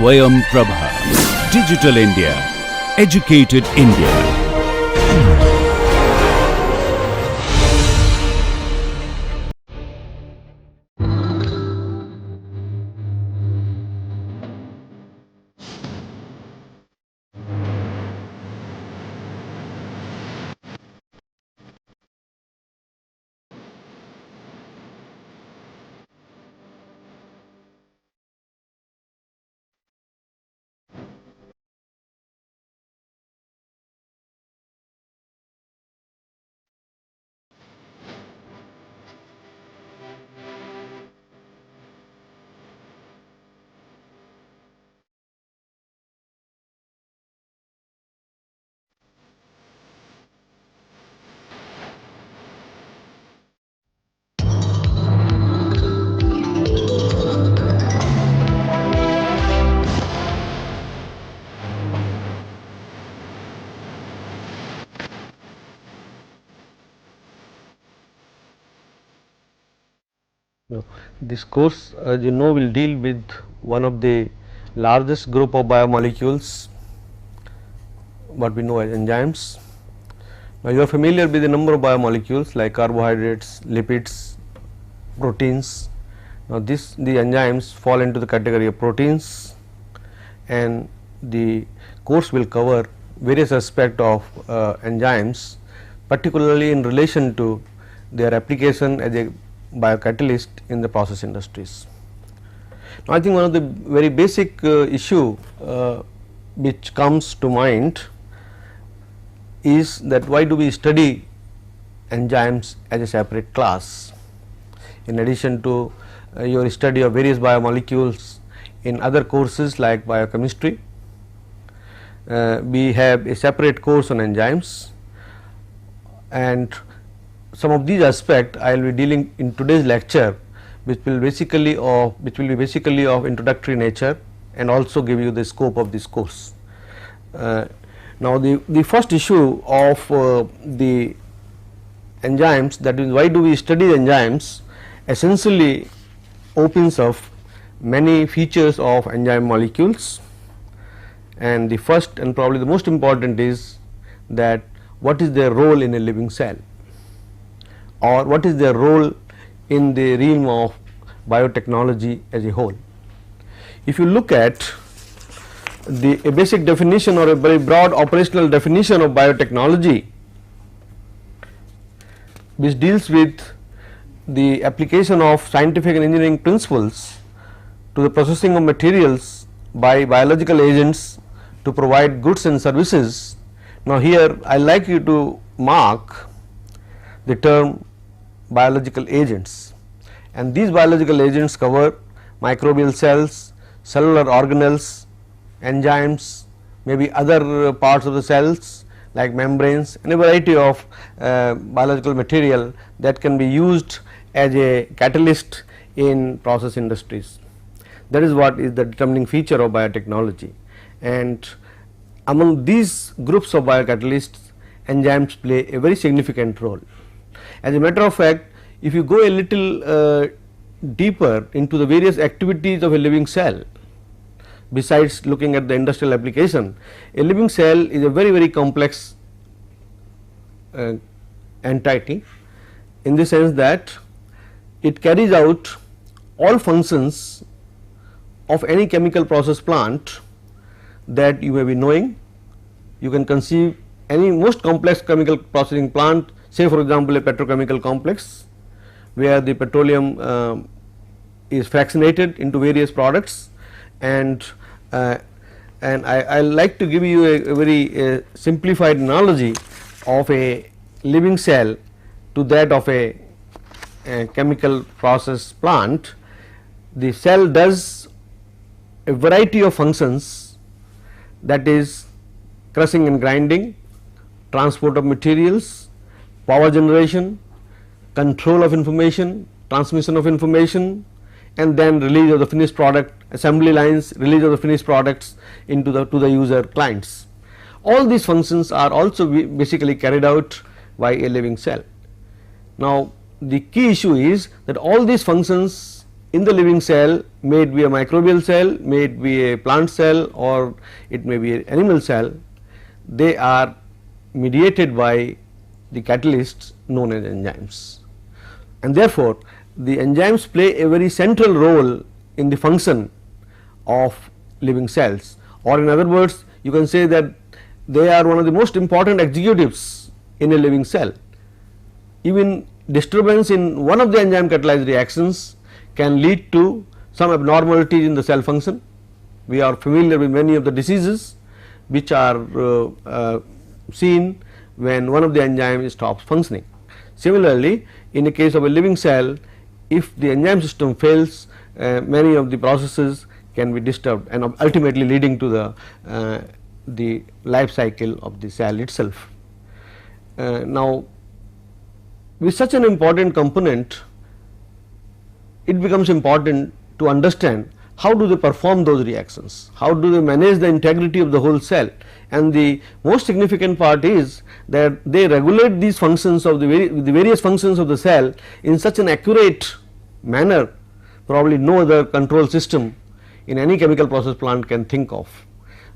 Swayam Prabha. Digital India. Educated India. This course, as you know, will deal with one of the largest group of biomolecules, what we know as enzymes. Now, you are familiar with the number of biomolecules like carbohydrates, lipids, proteins. Now, the enzymes fall into the category of proteins, and the course will cover various aspects of enzymes, particularly in relation to their application as a biocatalyst in the process industries. Now, I think one of the very basic issue which comes to mind is that why do we study enzymes as a separate class, in addition to your study of various biomolecules in other courses like biochemistry. We have a separate course on enzymes, and some of these aspects I will be dealing in today's lecture, which will be basically of introductory nature and also give you the scope of this course. Now, the first issue of the enzymes, that is why do we study enzymes, essentially opens up many features of enzyme molecules, and the first and probably the most important is that what is their role in a living cell, or what is their role in the realm of biotechnology as a whole. If you look at a basic definition or a very broad operational definition of biotechnology, which deals with the application of scientific and engineering principles to the processing of materials by biological agents to provide goods and services. Now, here I like you to mark the term biological agents, and these biological agents cover microbial cells, cellular organelles, enzymes, maybe other parts of the cells like membranes, and a variety of biological material that can be used as a catalyst in process industries. That is what is the determining feature of biotechnology, and among these groups of biocatalysts, enzymes play a very significant role. As a matter of fact, if you go a little deeper into the various activities of a living cell, besides looking at the industrial application, a living cell is a very complex entity, in the sense that it carries out all functions of any chemical process plant that you may be knowing. You can conceive any most complex chemical processing plant, say for example a petrochemical complex, where the petroleum is fractionated into various products, and I like to give you a very simplified analogy of a living cell to that of a chemical process plant. The cell does a variety of functions, that is crushing and grinding, transport of materials, power generation, control of information, transmission of information, and then release of the finished product, assembly lines, release of the finished products into the to the user clients. All these functions are also basically carried out by a living cell. Now, the key issue is that all these functions in the living cell, may it be a microbial cell, may it be a plant cell, or it may be an animal cell, they are mediated by the catalysts known as enzymes. And therefore, the enzymes play a very central role in the function of living cells, or in other words, you can say that they are one of the most important executives in a living cell. Even disturbance in one of the enzyme catalyzed reactions can lead to some abnormalities in the cell function. We are familiar with many of the diseases which are seen when one of the enzymes stops functioning. Similarly, in the case of a living cell, if the enzyme system fails, many of the processes can be disturbed and ultimately leading to the life cycle of the cell itself. Now, with such an important component, it becomes important to understand how do they perform those reactions, how do they manage the integrity of the whole cell, and the most significant part is that they regulate these functions of the various functions of the cell in such an accurate manner, probably no other control system in any chemical process plant can think of.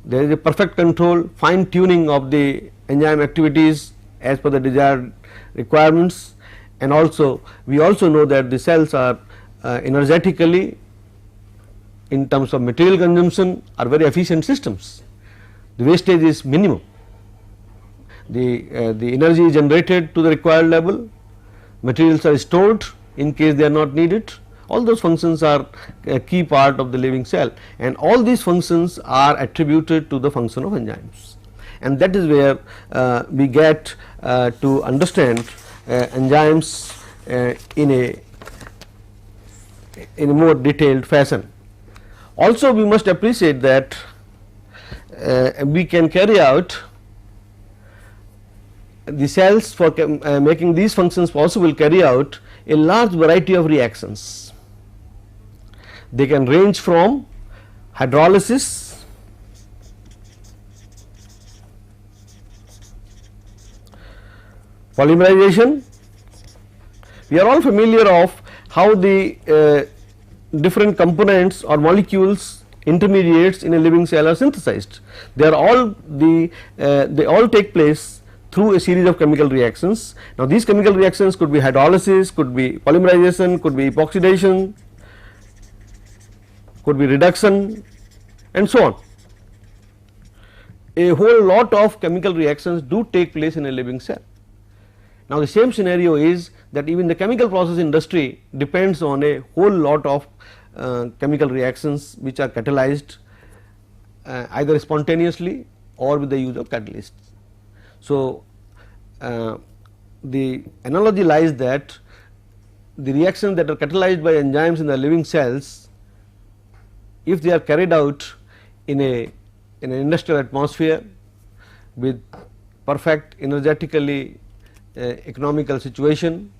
There is a perfect control, fine tuning of the enzyme activities as per the desired requirements, and also we also know that the cells are energetically, in terms of material consumption, are very efficient systems. The wastage is minimum, the energy is generated to the required level, materials are stored in case they are not needed. All those functions are a key part of the living cell, and all these functions are attributed to the function of enzymes, and that is where we get to understand enzymes in a more detailed fashion. Also, we must appreciate that we can carry out the cells for making these functions possible, carry out a large variety of reactions. They can range from hydrolysis, polymerization. We are all familiar of how the different components or molecules, intermediates in a living cell are synthesized. They are all they all take place through a series of chemical reactions. Now, these chemical reactions could be hydrolysis, could be polymerization, could be epoxidation, could be reduction, and so on. A whole lot of chemical reactions do take place in a living cell. Now, the same scenario is that even the chemical process industry depends on a whole lot of chemical reactions which are catalyzed either spontaneously or with the use of catalysts. So, the analogy lies that the reactions that are catalyzed by enzymes in the living cells, if they are carried out in an industrial atmosphere with perfect energetically economical situation,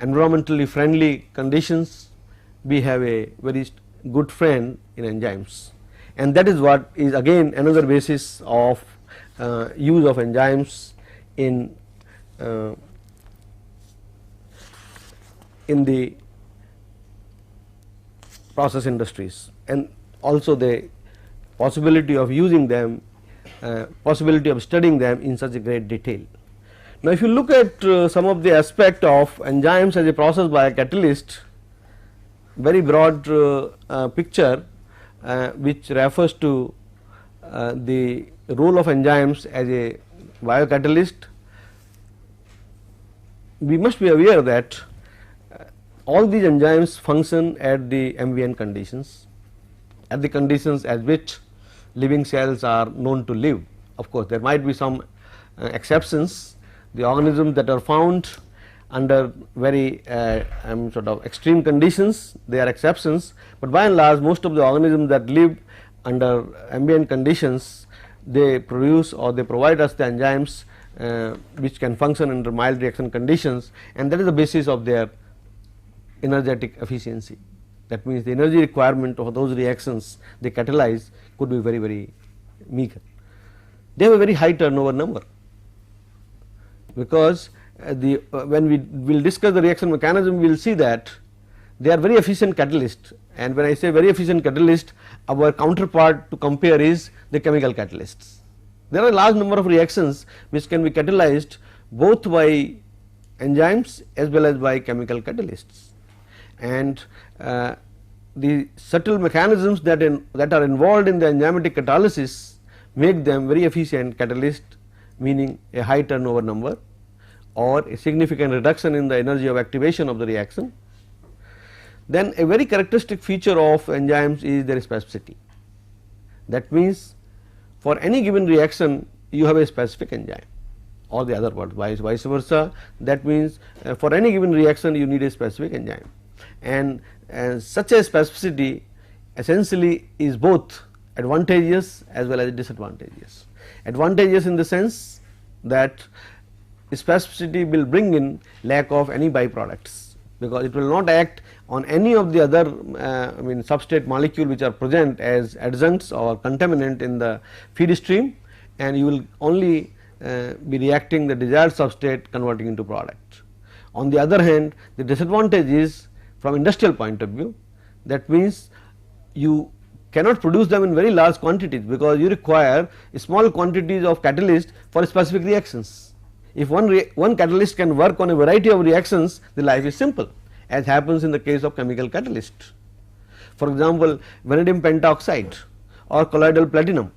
environmentally friendly conditions, we have a very good friend in enzymes, and that is what is again another basis of use of enzymes in the process industries, and also the possibility of using them, possibility of studying them in such a great detail. Now, if you look at some of the aspect of enzymes as a process biocatalyst, very broad picture which refers to the role of enzymes as a biocatalyst, we must be aware that all these enzymes function at the ambient conditions, at the conditions at which living cells are known to live. Of course, there might be some exceptions. The organisms that are found under very sort of extreme conditions, they are exceptions, but by and large most of the organisms that live under ambient conditions, they produce or they provide us the enzymes which can function under mild reaction conditions, and that is the basis of their energetic efficiency. That means the energy requirement of those reactions they catalyze could be very, very meager. They have a very high turnover number, because when we will discuss the reaction mechanism, we will see that they are very efficient catalyst, and when I say very efficient catalyst, our counterpart to compare is the chemical catalysts. There are a large number of reactions which can be catalyzed both by enzymes as well as by chemical catalysts, and the subtle mechanisms that are involved in the enzymatic catalysis make them very efficient catalyst, meaning a high turnover number or a significant reduction in the energy of activation of the reaction. Then a very characteristic feature of enzymes is their specificity. That means, for any given reaction you have a specific enzyme, or the other part vice versa. That means, for any given reaction you need a specific enzyme, and such a specificity essentially is both advantageous as well as disadvantageous. Advantageous in the sense that specificity will bring in lack of any byproducts, because it will not act on any of the other substrate molecule which are present as adjuncts or contaminant in the feed stream, and you will only be reacting the desired substrate converting into product. On the other hand, the disadvantage is from industrial point of view. That means, you cannot produce them in very large quantities, because you require small quantities of catalyst for specific reactions. If one catalyst can work on a variety of reactions, the life is simple, as happens in the case of chemical catalyst. For example, vanadium pentoxide or colloidal platinum,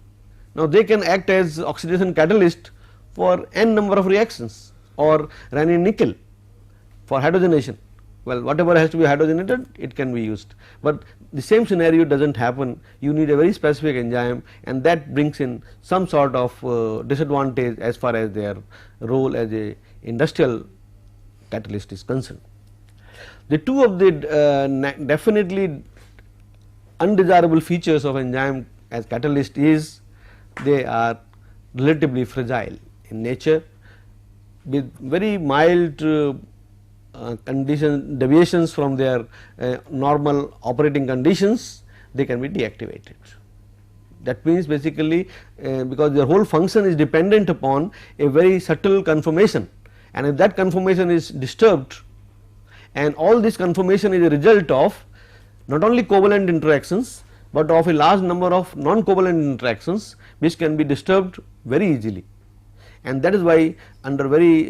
now they can act as oxidation catalyst for n number of reactions, or ranine nickel for hydrogenation. Well, whatever has to be hydrogenated, it can be used, but the same scenario does not happen. You need a very specific enzyme, and that brings in some sort of disadvantage as far as their role as a industrial catalyst is concerned. The two of the definitely undesirable features of enzyme as catalyst is they are relatively fragile in nature, with very mild deviations from their normal operating conditions, they can be deactivated. That means, basically because their whole function is dependent upon a very subtle conformation, and if that conformation is disturbed, and all this conformation is a result of not only covalent interactions, but of a large number of non-covalent interactions which can be disturbed very easily, and that is why under very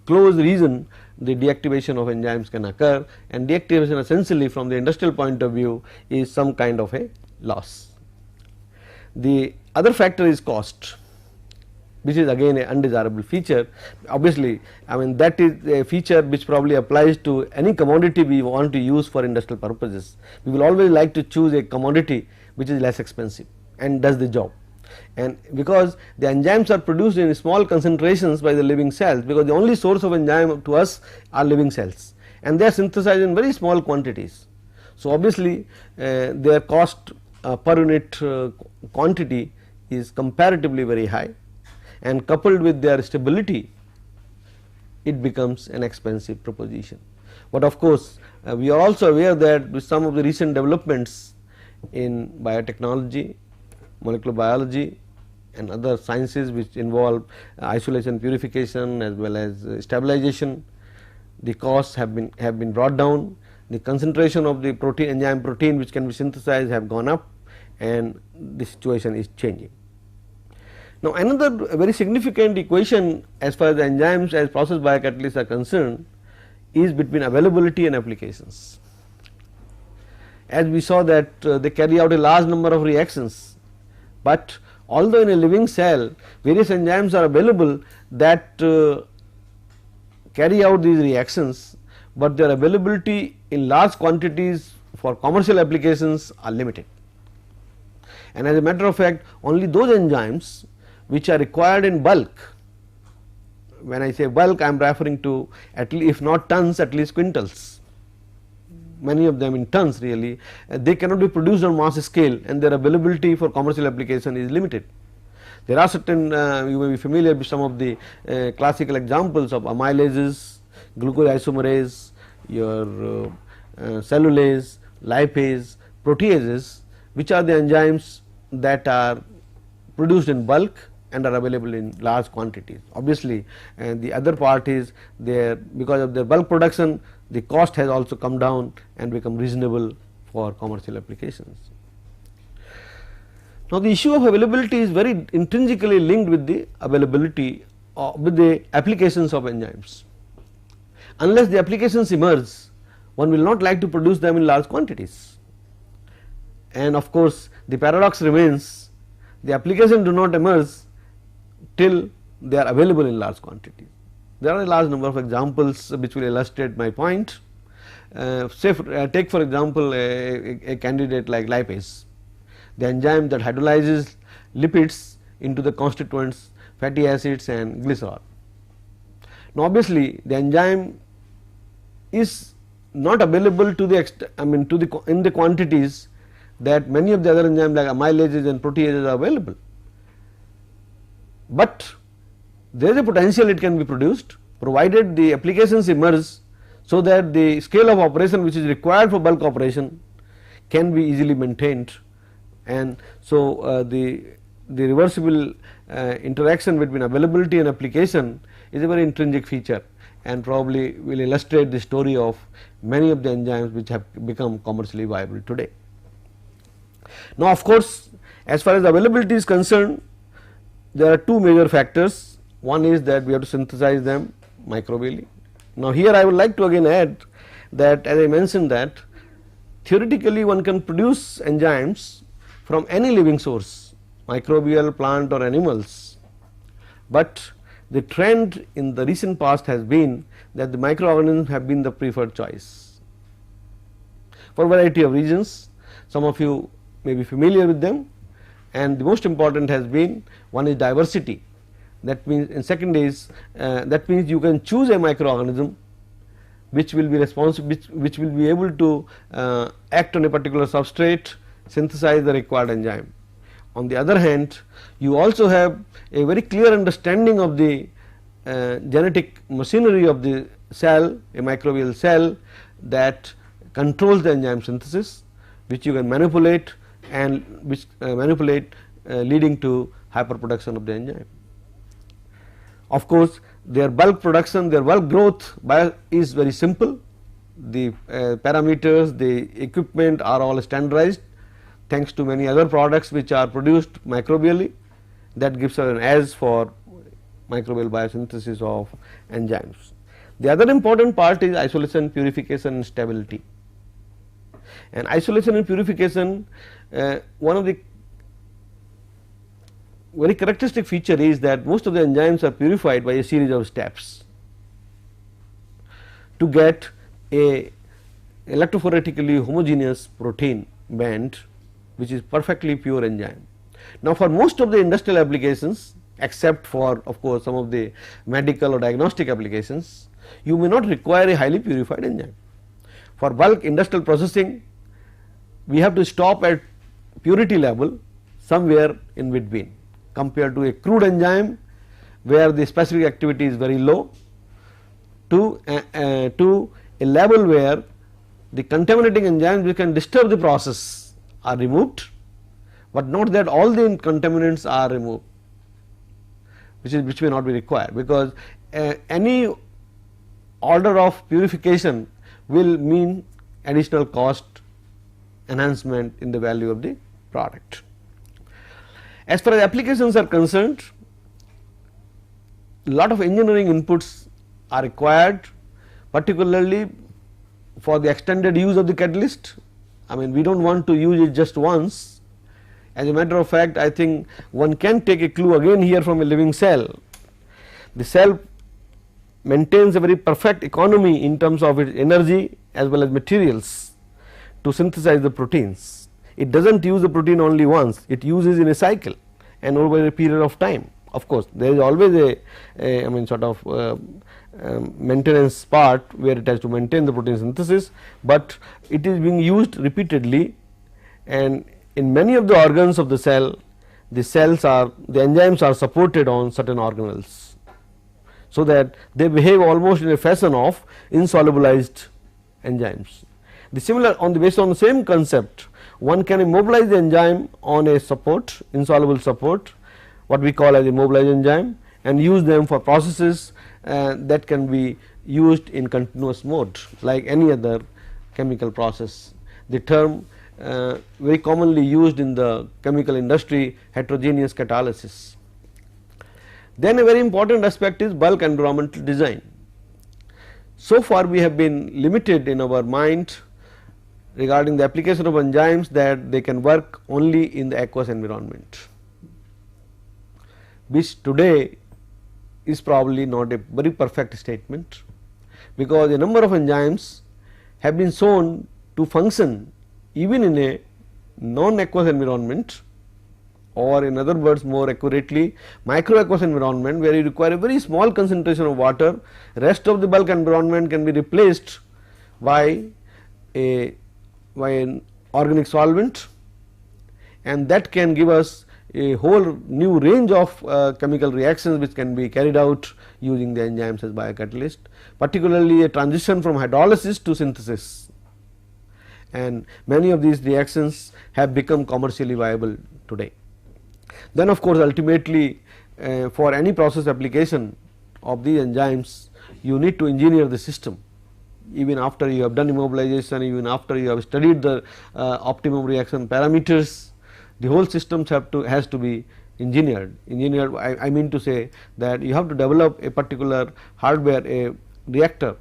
close reason the deactivation of enzymes can occur, and deactivation essentially from the industrial point of view is some kind of a loss. The other factor is cost, which is again a undesirable feature. Obviously, that is a feature which probably applies to any commodity we want to use for industrial purposes. We will always like to choose a commodity which is less expensive and does the job, and because the enzymes are produced in small concentrations by the living cells, because the only source of enzyme to us are living cells, and they are synthesized in very small quantities. So, obviously, their cost per unit quantity is comparatively very high, and coupled with their stability, it becomes an expensive proposition. But of course, we are also aware that with some of the recent developments in biotechnology, molecular biology and other sciences which involve isolation, purification as well as stabilization, the costs have been brought down, the concentration of the enzyme protein which can be synthesized have gone up, and the situation is changing. Now, another very significant equation as far as the enzymes as process biocatalysts are concerned is between availability and applications. As we saw that they carry out a large number of reactions, but although in a living cell various enzymes are available that carry out these reactions, but their availability in large quantities for commercial applications are limited. And as a matter of fact, only those enzymes which are required in bulk, when I say bulk I am referring to at least, if not tons, at least quintals, many of them in tons really, they cannot be produced on mass scale, and their availability for commercial application is limited. There are certain, you may be familiar with some of the classical examples of amylases, glucose isomerase, your cellulase, lipase, proteases, which are the enzymes that are produced in bulk and are available in large quantities. Obviously, and the other part is because of their bulk production, the cost has also come down and become reasonable for commercial applications. Now, the issue of availability is very intrinsically linked with the availability with the applications of enzymes. Unless the applications emerge, one will not like to produce them in large quantities, and of course, the paradox remains, the applications do not emerge till they are available in large quantities. There are a large number of examples which will illustrate my point. Take for example a candidate like lipase, the enzyme that hydrolyzes lipids into the constituents fatty acids and glycerol. Now, obviously, the enzyme is not available to the in the quantities that many of the other enzymes like amylases and proteases are available, but there is a potential it can be produced provided the applications emerge, so that the scale of operation which is required for bulk operation can be easily maintained, and so the reversible interaction between availability and application is a very intrinsic feature, and probably will illustrate the story of many of the enzymes which have become commercially viable today. Now, of course, as far as availability is concerned, there are two major factors. One is that we have to synthesize them microbially. Now, here I would like to again add that, as I mentioned, that theoretically one can produce enzymes from any living source, microbial, plant or animals, but the trend in the recent past has been that the microorganisms have been the preferred choice for a variety of reasons. Some of you may be familiar with them, and the most important has been, one is diversity, that means, and second is that means you can choose a microorganism which will be responsible, which will be able to act on a particular substrate, synthesize the required enzyme. On the other hand, you also have a very clear understanding of the genetic machinery of the cell, a microbial cell that controls the enzyme synthesis, which you can manipulate and which leading to hyperproduction of the enzyme. Of course, their bulk production, their bulk growth is very simple. The parameters, the equipment are all standardized thanks to many other products which are produced microbially. That gives us an edge for microbial biosynthesis of enzymes. The other important part is isolation, purification and stability. And isolation and purification, one of the very characteristic feature is that most of the enzymes are purified by a series of steps to get a electrophoretically homogeneous protein band which is perfectly pure enzyme. Now, for most of the industrial applications, except for of course some of the medical or diagnostic applications, you may not require a highly purified enzyme. For bulk industrial processing, we have to stop at purity level somewhere in between, compared to a crude enzyme where the specific activity is very low, to a level where the contaminating enzymes which can disturb the process are removed, but not that all the contaminants are removed, which may not be required, because any order of purification will mean additional cost enhancement in the value of the product. As far as applications are concerned, lot of engineering inputs are required, particularly for the extended use of the catalyst. I mean, we do not want to use it just once. As a matter of fact, I think one can take a clue again here from a living cell. The cell maintains a very perfect economy in terms of its energy as well as materials to synthesize the proteins. It does not use the protein only once, it uses in a cycle and over a period of time. Of course, there is always a sort of maintenance part where it has to maintain the protein synthesis, but it is being used repeatedly, and in many of the organs of the cell, the enzymes are supported on certain organelles, so that they behave almost in a fashion of insolubilized enzymes. The similar based on the same concept, one can immobilize the enzyme on a support, insoluble support, what we call as immobilized enzyme, and use them for processes that can be used in continuous mode like any other chemical process. The term very commonly used in the chemical industry, heterogeneous catalysis. Then a very important aspect is bulk environmental design. So far we have been limited in our mind regarding the application of enzymes that they can work only in the aqueous environment, which today is probably not a very perfect statement, because a number of enzymes have been shown to function even in a non-aqueous environment, or in other words more accurately microaqueous environment, where you require a very small concentration of water. Rest of the bulk environment can be replaced by an organic solvent, and that can give us a whole new range of chemical reactions which can be carried out using the enzymes as biocatalyst, particularly a transition from hydrolysis to synthesis, and many of these reactions have become commercially viable today. Then of course, ultimately for any process application of these enzymes, you need to engineer the system. Even after you have done immobilization, even after you have studied the optimum reaction parameters, the whole systems has to be engineered. I mean to say that you have to develop a particular hardware, a reactor,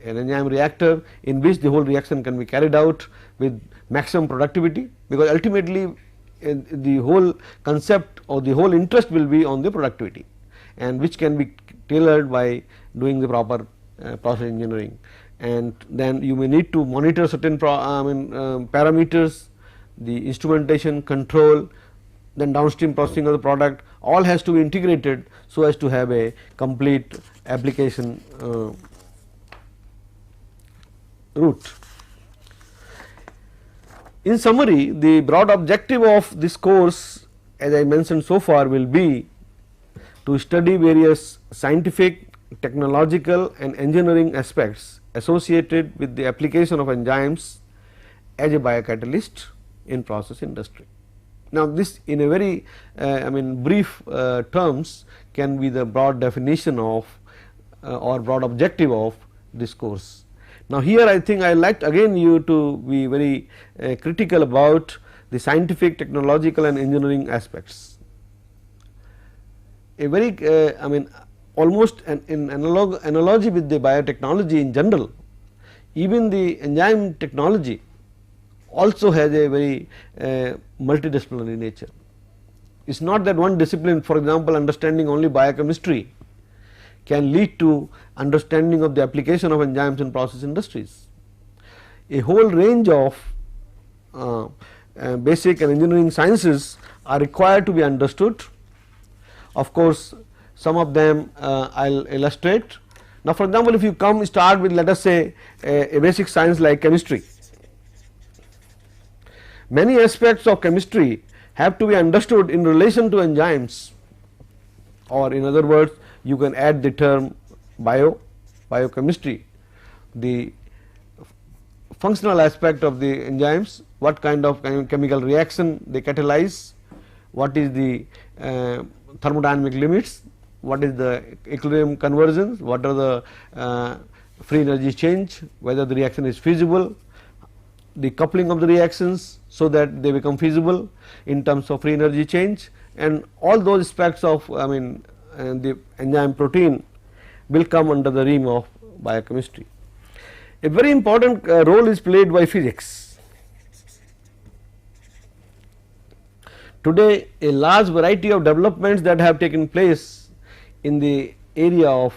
an enzyme reactor in which the whole reaction can be carried out with maximum productivity, because ultimately the whole concept or the whole interest will be on the productivity, and which can be tailored by doing the proper process engineering. And then you may need to monitor certain parameters, the instrumentation, control, then downstream processing of the product, all has to be integrated so as to have a complete application route. In summary, the broad objective of this course, as I mentioned so far, will be to study various scientific, technological and engineering aspects associated with the application of enzymes as a biocatalyst in process industry. Now, this in a very brief terms can be the broad definition of or broad objective of this course. Now, here I think I like again you to be very critical about the scientific, technological and engineering aspects. A very almost in analogy with the biotechnology in general, even the enzyme technology also has a very multidisciplinary nature. It is not that one discipline, for example, understanding only biochemistry can lead to understanding of the application of enzymes in process industries. A whole range of basic and engineering sciences are required to be understood. Of course, some of them I will illustrate. Now, for example, if you start with, let us say, a basic science like chemistry, many aspects of chemistry have to be understood in relation to enzymes, or in other words, you can add the term biochemistry, the functional aspect of the enzymes, what kind of chemical reaction they catalyze, what is the thermodynamic limits, what is the equilibrium conversions, what are the free energy change, whether the reaction is feasible, the coupling of the reactions so that they become feasible in terms of free energy change, and all those aspects of the enzyme protein will come under the realm of biochemistry. A very important role is played by physics. Today, a large variety of developments that have taken place in the area of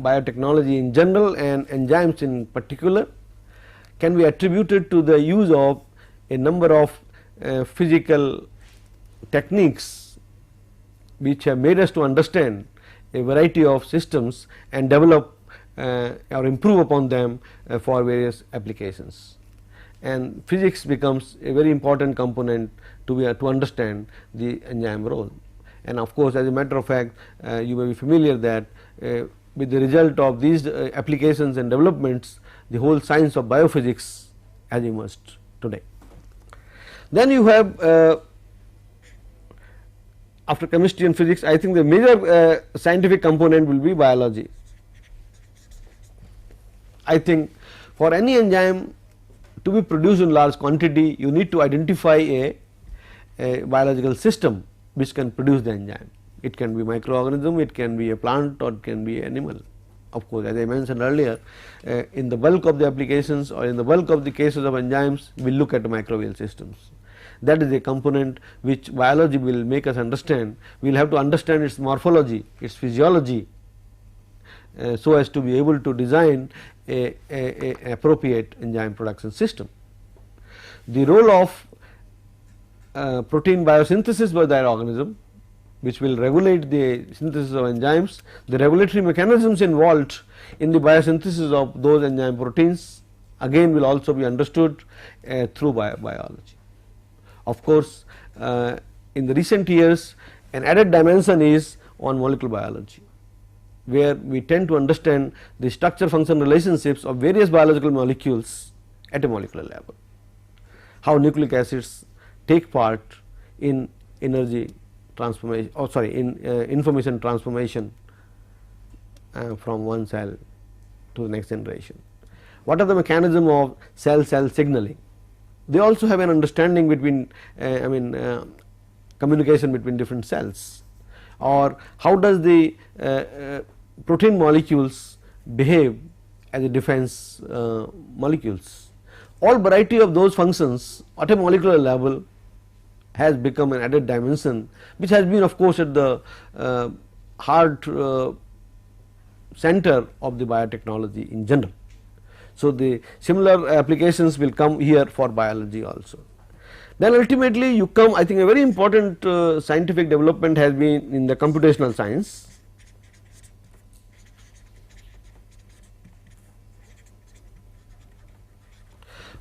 biotechnology in general and enzymes in particular can be attributed to the use of a number of physical techniques which have made us to understand a variety of systems and develop or improve upon them for various applications. And physics becomes a very important component to understand the enzyme role. And of course, as a matter of fact, you may be familiar that with the result of these applications and developments, the whole science of biophysics has emerged today. Then you have after chemistry and physics, I think the major scientific component will be biology. I think for any enzyme to be produced in large quantity, you need to identify a biological system which can produce the enzyme. It can be microorganism, it can be a plant, or it can be animal. Of course, as I mentioned earlier, in the bulk of the applications or in the bulk of the cases of enzymes, we look at microbial systems. That is a component which biology will make us understand. We will have to understand its morphology, its physiology, so as to be able to design a appropriate enzyme production system. The role of protein biosynthesis by the organism, which will regulate the synthesis of enzymes, the regulatory mechanisms involved in the biosynthesis of those enzyme proteins again will also be understood through biology. Of course, in the recent years an added dimension is on molecular biology, where we tend to understand the structure function relationships of various biological molecules at a molecular level, how nucleic acids take part in energy transformation, information transformation from one cell to the next generation. What are the mechanism of cell signaling? They also have an understanding between communication between different cells, or how does the protein molecules behave as a defense molecules. All variety of those functions at a molecular level has become an added dimension, which has been of course at the heart center of the biotechnology in general. So, the similar applications will come here for biology also. Then ultimately you come, I think a very important scientific development has been in the computational science.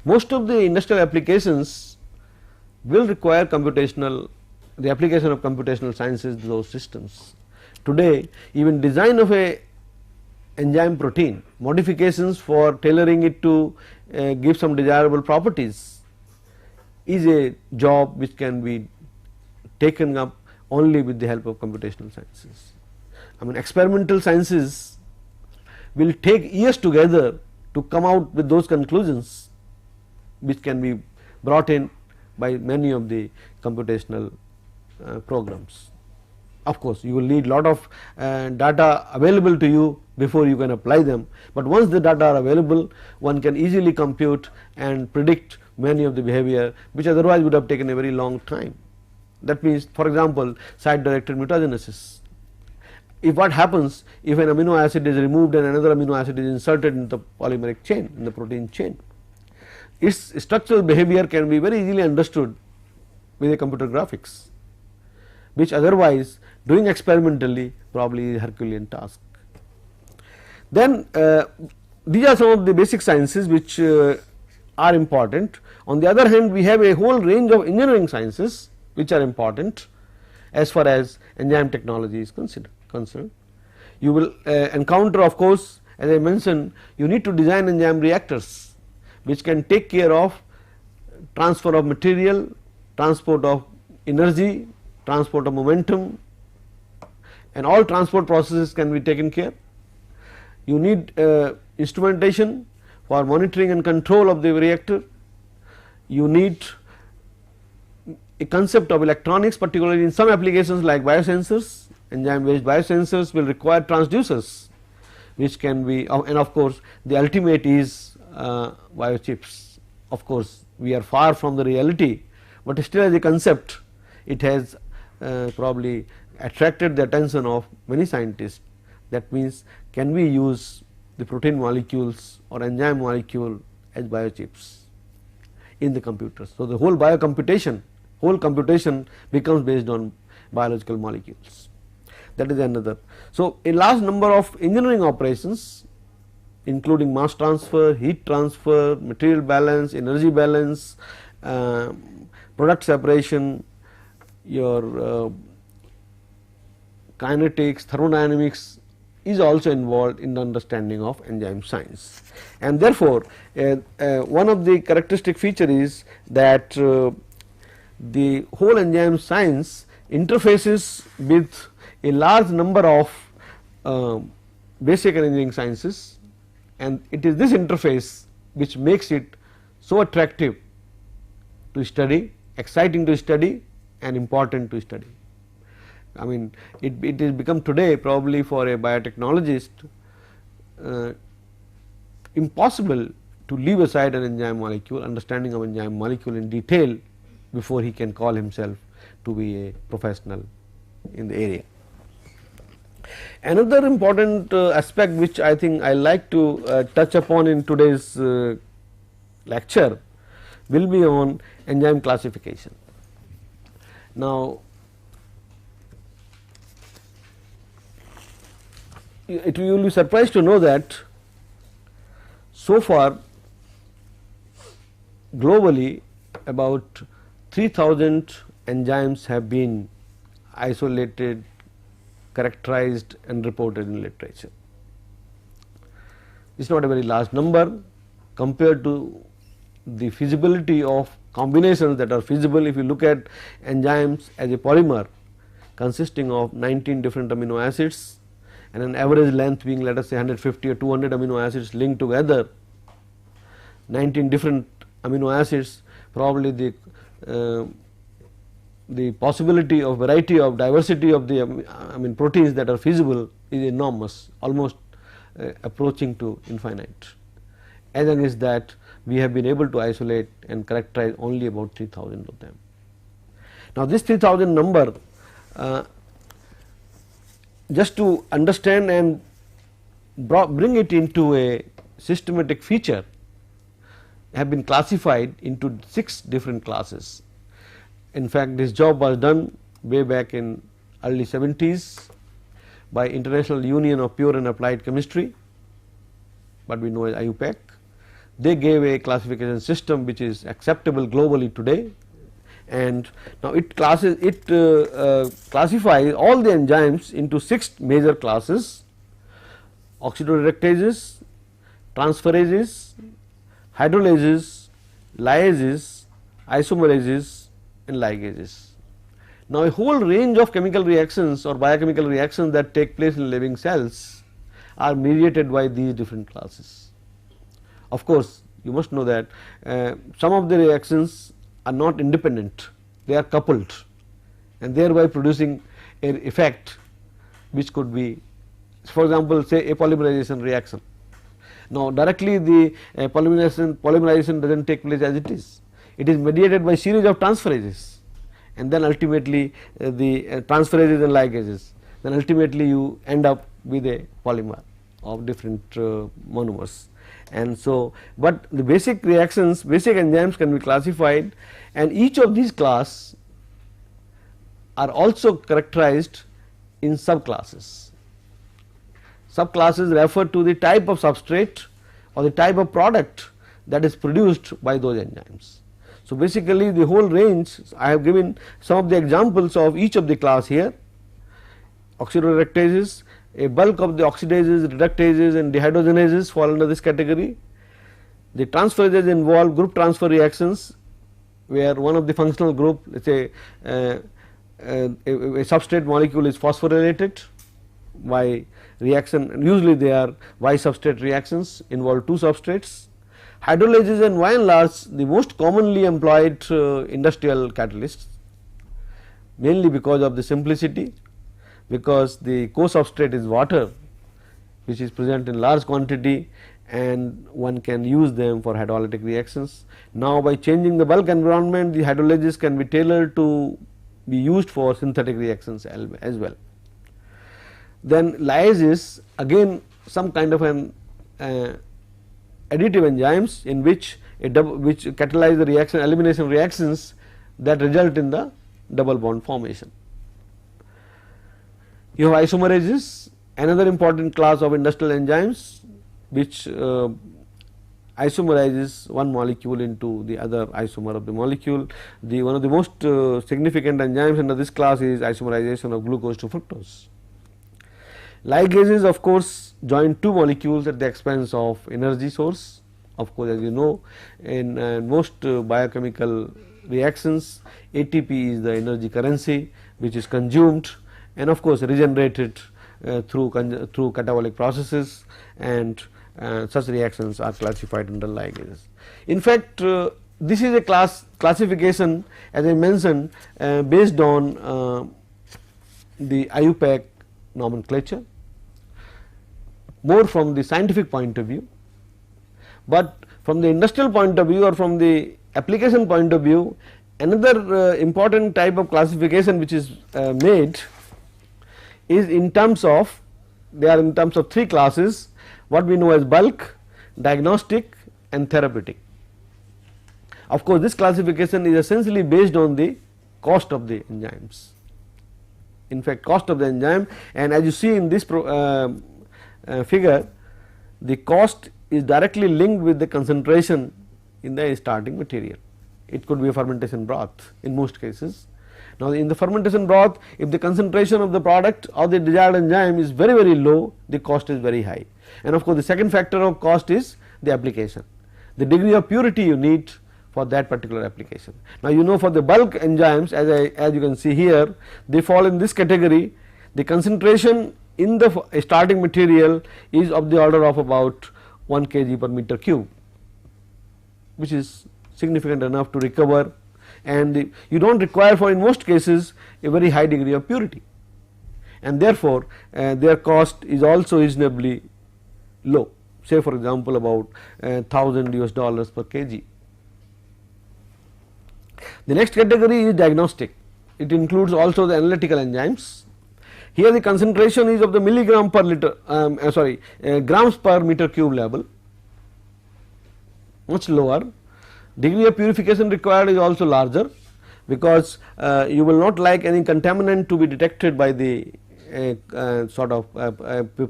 Most of the industrial applications will require computational, the application of computational sciences to those systems. Today even design of a enzyme protein, modifications for tailoring it to give some desirable properties is a job which can be taken up only with the help of computational sciences. Experimental sciences will take years together to come out with those conclusions which can be brought in by many of the computational programs. Of course, you will need lot of data available to you before you can apply them, but once the data are available, one can easily compute and predict many of the behavior which otherwise would have taken a very long time. That means, for example, site directed mutagenesis. If what happens if an amino acid is removed and another amino acid is inserted in the polymeric chain, in the protein chain, its structural behavior can be very easily understood with a computer graphics, which otherwise doing experimentally probably is a Herculean task. Then these are some of the basic sciences which are important. On the other hand, we have a whole range of engineering sciences which are important as far as enzyme technology is concerned. You will encounter, of course, as I mentioned, you need to design enzyme reactors which can take care of transfer of material, transport of energy, transport of momentum, and all transport processes can be taken care. You need instrumentation for monitoring and control of the reactor. You need a concept of electronics, particularly in some applications like biosensors. Enzyme based biosensors will require transducers which can be, and of course the ultimate is biochips. Of course, we are far from the reality, but still as a concept it has probably attracted the attention of many scientists. That means, can we use the protein molecules or enzyme molecule as biochips in the computers. So, the whole biocomputation, whole computation becomes based on biological molecules. That is another. So, a large number of engineering operations including mass transfer, heat transfer, material balance, energy balance, product separation, your kinetics, thermodynamics is also involved in the understanding of enzyme science. And therefore, one of the characteristic feature is that the whole enzyme science interfaces with a large number of basic and engineering sciences, and it is this interface which makes it so attractive to study, exciting to study and important to study. I mean it has become today probably for a biotechnologist impossible to leave aside an enzyme molecule, understanding of enzyme molecule in detail before he can call himself to be a professional in the area. Another important aspect which I think I like to touch upon in today's lecture will be on enzyme classification. Now, you will be surprised to know that so far globally about 3000 enzymes have been isolated, characterized and reported in literature. It is not a very large number compared to the feasibility of combinations that are feasible. If you look at enzymes as a polymer consisting of 19 different amino acids and an average length being let us say 150 or 200 amino acids linked together, 19 different amino acids, probably the possibility of variety of diversity of the proteins that are feasible is enormous, almost approaching to infinite. As against that, we have been able to isolate and characterize only about 3000 of them. Now, this 3000 number just to understand and bring it into a systematic feature have been classified into 6 different classes. In fact, this job was done way back in early 70s by International Union of Pure and Applied Chemistry, what we know as IUPAC. They gave a classification system which is acceptable globally today, and now it classifies all the enzymes into 6 major classes: oxidoreductases, transferases, hydrolases, lyases, isomerases and ligases. Now, a whole range of chemical reactions or biochemical reactions that take place in living cells are mediated by these different classes. Of course, you must know that some of the reactions are not independent, they are coupled and thereby producing an effect which could be, for example, say a polymerization reaction. Now, directly the polymerization does not take place as it is mediated by series of transferases and then ultimately the transferases and ligases, then ultimately you end up with a polymer of different monomers. And so, but the basic reactions, basic enzymes can be classified, and each of these classes are also characterized in subclasses. Subclasses refer to the type of substrate or the type of product that is produced by those enzymes. So, basically the whole range, I have given some of the examples of each of the class here. Oxidoreductases, a bulk of the oxidases, reductases and dehydrogenases fall under this category. The transferases involve group transfer reactions where one of the functional group, let us say a substrate molecule is phosphorylated by reaction, usually they are Y substrate reactions, involve 2 substrates. Hydrolases and by and large the most commonly employed industrial catalysts, mainly because of the simplicity, because the co-substrate is water which is present in large quantity and one can use them for hydrolytic reactions. Now, by changing the bulk environment, the hydrolases can be tailored to be used for synthetic reactions as well. Then lyases, again some kind of an additive enzymes in which which catalyze the reaction elimination reactions that result in the double bond formation. You have isomerases, another important class of industrial enzymes which isomerizes one molecule into the other isomer of the molecule. One of the most significant enzymes under this class is isomerization of glucose to fructose. Ligases of course join 2 molecules at the expense of energy source. Of course, as you know, in most biochemical reactions ATP is the energy currency, which is consumed and of course regenerated through catabolic processes, and such reactions are classified under ligases. In fact, this is a classification, as I mentioned, based on the IUPAC nomenclature, more from the scientific point of view, but from the industrial point of view or from the application point of view, another important type of classification which is made is in terms of, they are in terms of three classes, what we know as bulk, diagnostic and therapeutic. Of course, this classification is essentially based on the cost of the enzymes. In fact, cost of the enzyme, and as you see in this figure, the cost is directly linked with the concentration in the starting material. It could be a fermentation broth in most cases. Now, in the fermentation broth, if the concentration of the product or the desired enzyme is very low, the cost is very high. And of course, the second factor of cost is the application, the degree of purity you need for that particular application. Now, you know, for the bulk enzymes, as you can see here, they fall in this category. The concentration in the starting material is of the order of about 1 kg per meter cube, which is significant enough to recover, and you do not require for in most cases a very high degree of purity, and therefore their cost is also reasonably low, say for example about $1,000 per kg. The next category is diagnostic. It includes also the analytical enzymes. Here the concentration is of the milligram per liter, grams per meter cube level, much lower. Degree of purification required is also larger, because you will not like any contaminant to be detected by the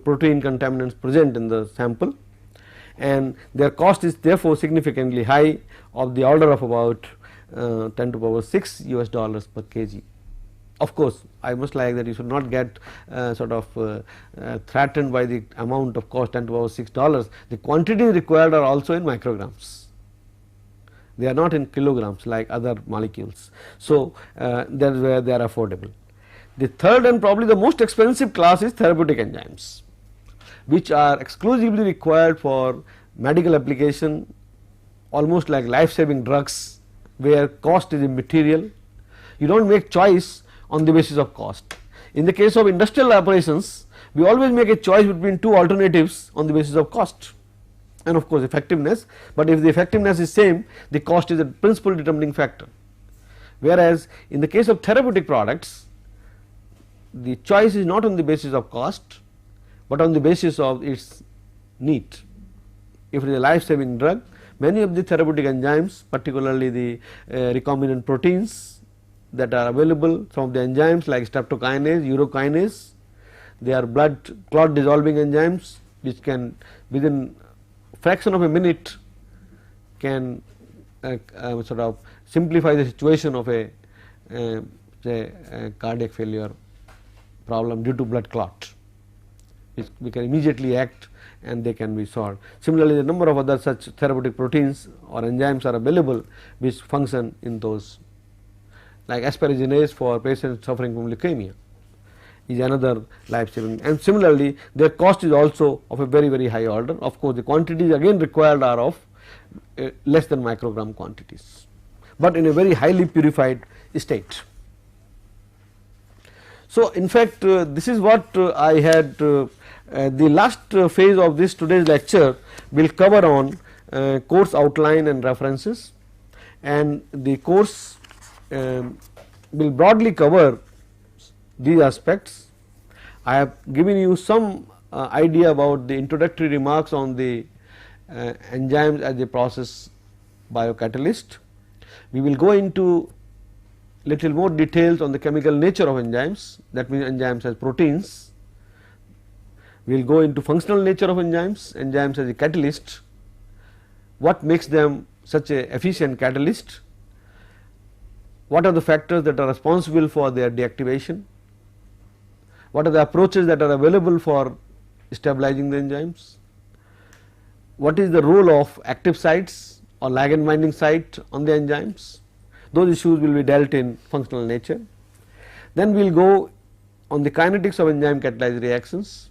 protein contaminants present in the sample, and their cost is therefore significantly high, of the order of about 10 to the power 6 US dollars per kg. Of course, I must like that you should not get threatened by the amount of cost 10 to the power 6 dollars. The quantities required are also in micrograms. They are not in kilograms like other molecules. So, that is where they are affordable. The third and probably the most expensive class is therapeutic enzymes, which are exclusively required for medical application, almost like life saving drugs, where cost is immaterial. You do not make choice on the basis of cost. In the case of industrial operations, we always make a choice between two alternatives on the basis of cost and of course effectiveness, but if the effectiveness is same, the cost is a principal determining factor. Whereas in the case of therapeutic products, the choice is not on the basis of cost, but on the basis of its need. If it is a life saving drug, many of the therapeutic enzymes, particularly the recombinant proteins that are available, some of the enzymes like streptokinase, urokinase, they are blood clot dissolving enzymes, which can within fraction of a minute can simplify the situation of a cardiac failure problem due to blood clot, which we can immediately act and they can be solved. Similarly, the number of other such therapeutic proteins or enzymes are available which function in those, like asparaginase for patients suffering from leukemia is another life saving, and similarly their cost is also of a very high order. Of course, the quantities again required are of less than microgram quantities, but in a very highly purified state. So, in fact, this is what I had the last phase of this today's lecture will cover on course outline and references, and the course will broadly cover these aspects. I have given you some idea about the introductory remarks on the enzymes as a process biocatalyst. We will go into little more details on the chemical nature of enzymes, that means enzymes as proteins. We will go into functional nature of enzymes, enzymes as a catalyst, what makes them such a efficient catalyst, what are the factors that are responsible for their deactivation, what are the approaches that are available for stabilizing the enzymes, what is the role of active sites or ligand binding site on the enzymes. Those issues will be dealt in functional nature. Then we will go on the kinetics of enzyme catalyzed reactions,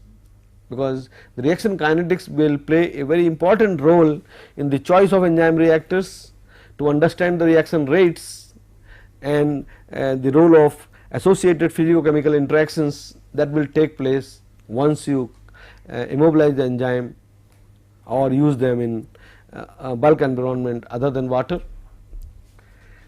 because the reaction kinetics will play a very important role in the choice of enzyme reactors, to understand the reaction rates and the role of associated physicochemical interactions that will take place once you immobilize the enzyme or use them in a bulk environment other than water.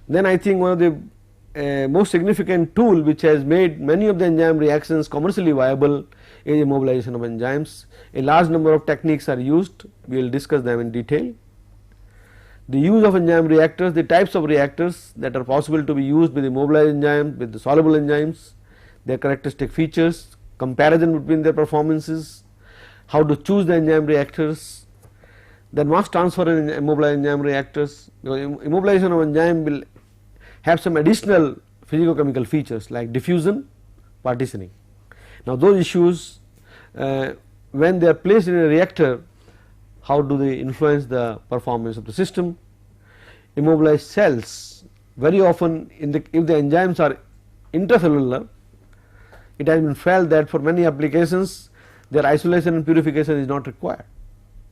Then I think one of the most significant tool which has made many of the enzyme reactions commercially viable is immobilization of enzymes. A large number of techniques are used, we will discuss them in detail. The use of enzyme reactors, the types of reactors that are possible to be used with immobilized enzymes, with the soluble enzymes, their characteristic features, comparison between their performances, how to choose the enzyme reactors, then mass transfer in immobilized enzyme reactors. Immobilization of enzyme will have some additional physicochemical features like diffusion, partitioning. Now those issues when they are placed in a reactor, how do they influence the performance of the system? Immobilized cells, very often if the enzymes are intracellular, it has been felt that for many applications their isolation and purification is not required.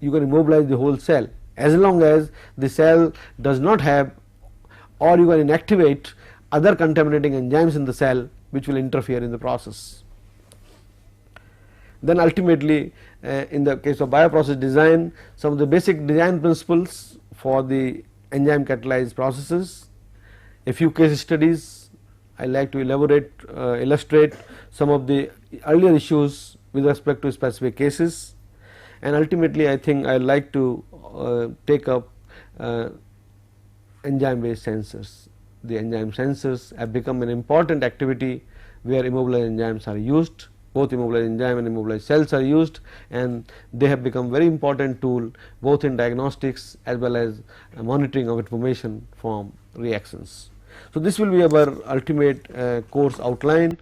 You can immobilize the whole cell as long as the cell does not have, or you can inactivate other contaminating enzymes in the cell which will interfere in the process. Then ultimately in the case of bioprocess design, some of the basic design principles for the enzyme catalyzed processes, a few case studies. I like to illustrate some of the earlier issues with respect to specific cases, and ultimately I think I like to take up enzyme based sensors. The enzyme sensors have become an important activity where immobilized enzymes are used. Both immobilized enzyme and immobilized cells are used, and they have become very important tool both in diagnostics as well as monitoring of information from reactions. So this will be our ultimate course outline.